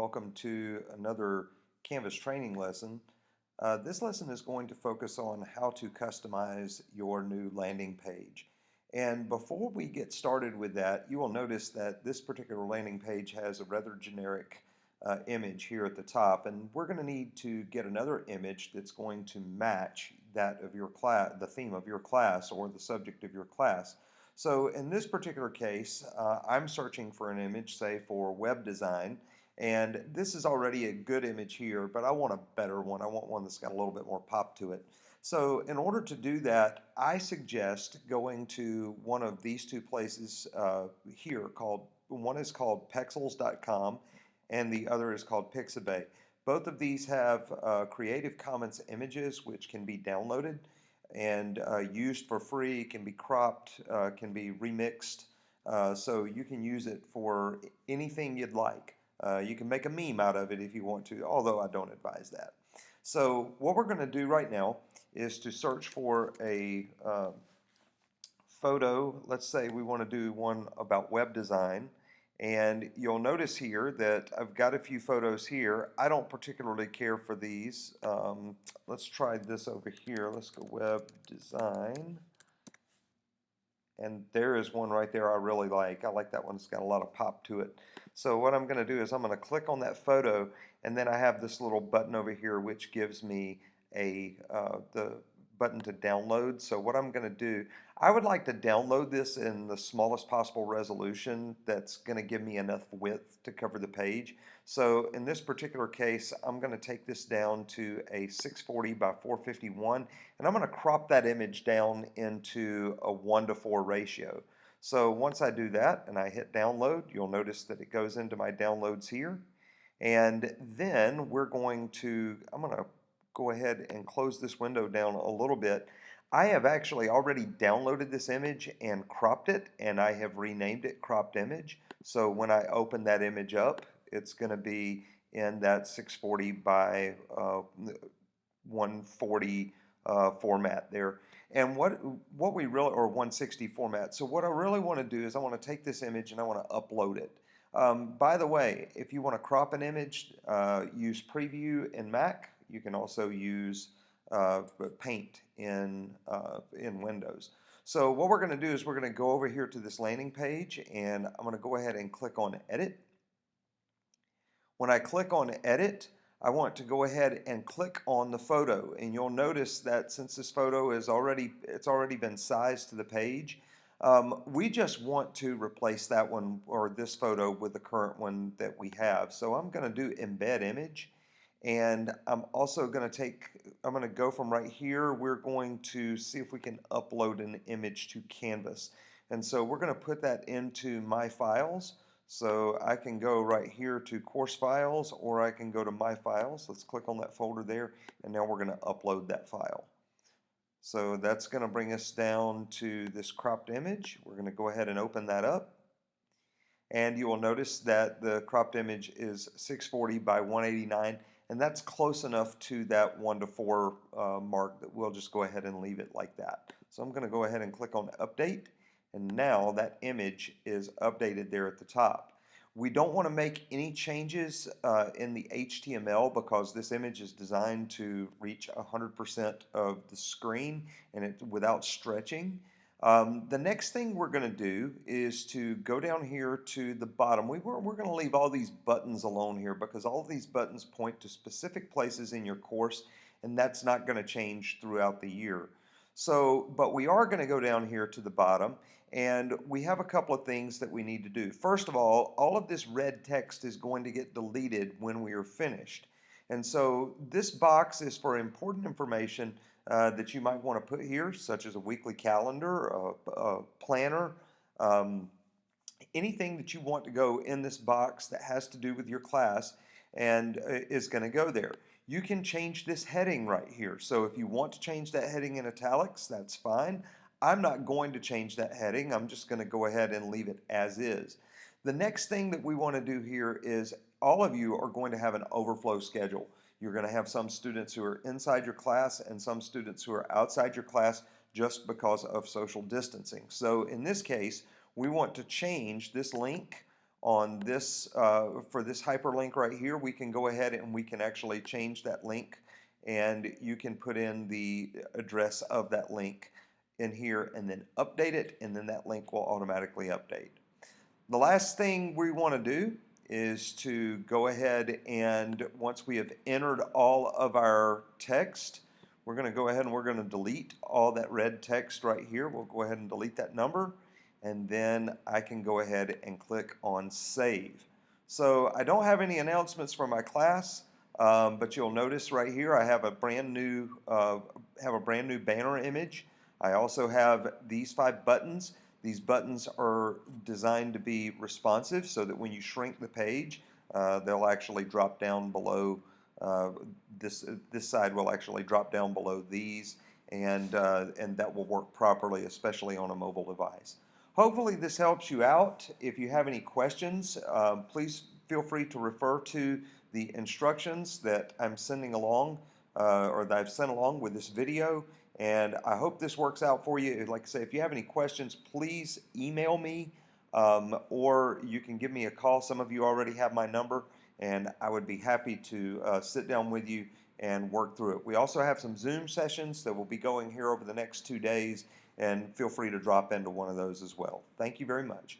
welcome to another Canvas training lesson. This lesson is going to focus on how to customize your new landing page. And before we get started with that, you will notice that this particular landing page has a rather generic image here at the top, and we're going to need to get another image that's going to match that of your class, the theme of your class or the subject of your class. So in this particular case, I'm searching for an image, say for web design, and this is already a good image here, but I want a better one. I want one that's got a little bit more pop to it. So in order to do that, I suggest going to one of these two places here called, one is called Pexels.com and the other is called Pixabay. Both of these have Creative Commons images which can be downloaded and used for free, can be cropped, can be remixed, so you can use it for anything you'd like. You can make a meme out of it if you want to, although I don't advise that. So what we're going to do right now is to search for a photo. Let's say we want to do one about web design. And you'll notice here that I've got a few photos here. I don't particularly care for these. Let's try this over here. Let's go web design. And there is one right there I really like. I like that one. It's got a lot of pop to it. So what I'm going to do is I'm going to click on that photo, and then I have this little button over here which gives me the button to download. So what I'm going to do, I would like to download this in the smallest possible resolution that's going to give me enough width to cover the page. So in this particular case, I'm going to take this down to a 640 by 451, and I'm going to crop that image down into a 1:4 ratio. So once I do that and I hit download, you'll notice that it goes into my downloads here. And then I'm going to go ahead and close this window down a little bit. I have actually already downloaded this image and cropped it, and I have renamed it cropped image. So when I open that image up, it's going to be in that 640 by 140 format there. And what we really, or 160 format. So what I really want to do is I want to take this image and I want to upload it. By the way, if you want to crop an image, use Preview in Mac. You can also use Paint in Windows. So what we're going to do is we're going to go over here to this landing page, and I'm going to go ahead and click on Edit. When I click on Edit, I want to go ahead and click on the photo, and you'll notice that since this photo is already been sized to the page, we just want to replace that one or this photo with the current one that we have. So I'm going to do Embed Image, and I'm also going to go from right here. We're going to see if we can upload an image to Canvas, and so we're going to put that into My Files. So I can go right here to Course Files, or I can go to My Files. Let's click on that folder there, and now we're going to upload that file. So that's going to bring us down to this cropped image. We're going to go ahead and open that up. And you will notice that the cropped image is 640 by 189, and that's close enough to that 1:4 mark that we'll just go ahead and leave it like that. So I'm going to go ahead and click on Update, and now that image is updated there at the top. We don't want to make any changes in the HTML because this image is designed to reach 100% of the screen and without stretching. The next thing we're going to do is to go down here to the bottom. We're going to leave all these buttons alone here because all of these buttons point to specific places in your course, and that's not going to change throughout the year. So, but we are going to go down here to the bottom, and we have a couple of things that we need to do. First of all of this red text is going to get deleted when we are finished. And so this box is for important information that you might want to put here, such as a weekly calendar, a planner, anything that you want to go in this box that has to do with your class and is going to go there. You can change this heading right here. So if you want to change that heading in italics, that's fine. I'm not going to change that heading. I'm just going to go ahead and leave it as is. The next thing that we want to do here is all of you are going to have an overflow schedule. You're going to have some students who are inside your class and some students who are outside your class just because of social distancing. So in this case, we want to change this link on this, for this hyperlink right here, we can go ahead and we can actually change that link, and you can put in the address of that link in here and then update it, and then that link will automatically update. The last thing we want to do is to go ahead and once we have entered all of our text, we're going to go ahead and we're going to delete all that red text right here. We'll go ahead and delete that number, and then I can go ahead and click on save. So I don't have any announcements for my class, but you'll notice right here I have a brand new banner image. I also have these 5 buttons. These buttons are designed to be responsive so that when you shrink the page, they'll actually drop down below. This side will actually drop down below these, and that will work properly, especially on a mobile device. Hopefully this helps you out. If you have any questions, please feel free to refer to the instructions that I'm sending along, or that I've sent along with this video. And I hope this works out for you. Like I say, if you have any questions, please email me, or you can give me a call. Some of you already have my number, and I would be happy to sit down with you and work through it. We also have some Zoom sessions that will be going here over the next 2 days, and feel free to drop into one of those as well. Thank you very much.